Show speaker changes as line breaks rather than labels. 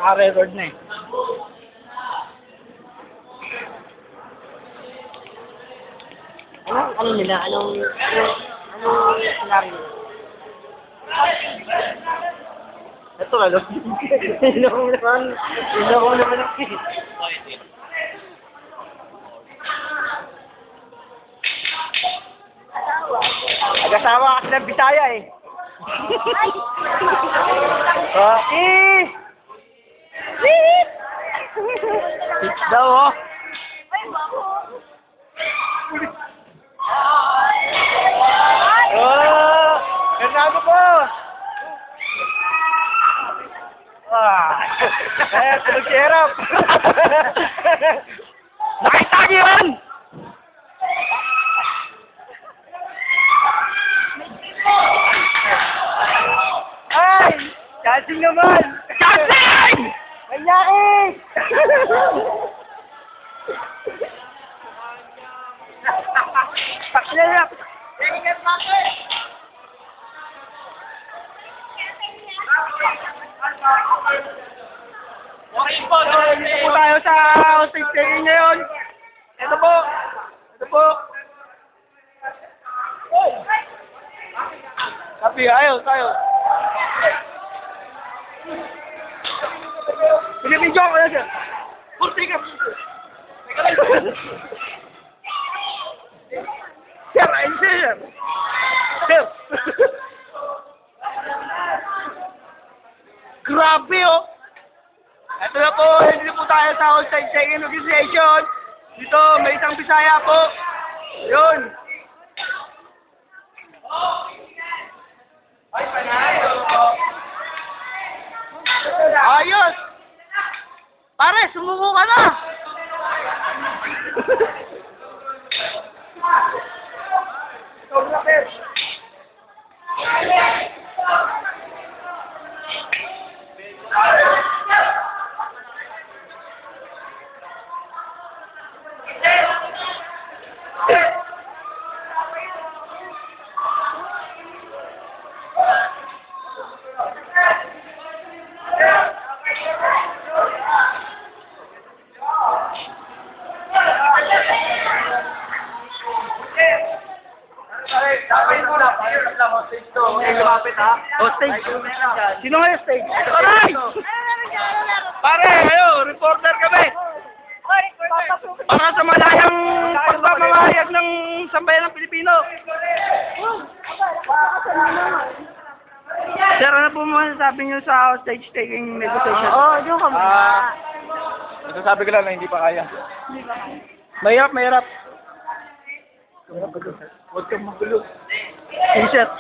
Naka-record na eh.
Ano nila? Anong scenario?
Ito lalo.
Iloko naman ako eh.
Nag-asawa kasi ng Bisaya eh. Hits daw oh. Oh! Fernando po! Tulog si Erap! Nakitagi yan! Ay! Chancing naman! Chancing! Manyain! Pakilap! Ingat bakit! Okay po, dito po tayo sa hostage taking ngayon. Ito po. Ito po. Sabi, ayos. Pinipidyo ako na siya. Purti ka. Sir, ayun sir. Sir. Grabe oh. Ito na po, hindi po tayo sa hostage taking negotiation. Dito, may isang Bisaya po. Yun. Ay, panay. Ayos. Pare, sumuko ka na. Sobra, Pep. Dapat mo na, hostage to. Lumapit ha? Hostage? Sino nga yung stage? Aray! Pare, ayo, reporter kami. Para sa malayang pagpapamahayag ng sambayan ng Pilipino. Sir, ano po masasabi niyo sa hostage taking negotiation?
Oo, yung kami.
Masasabi ko lang na hindi pa kaya. Mahirap. Huwag kang magulo. T-shirt.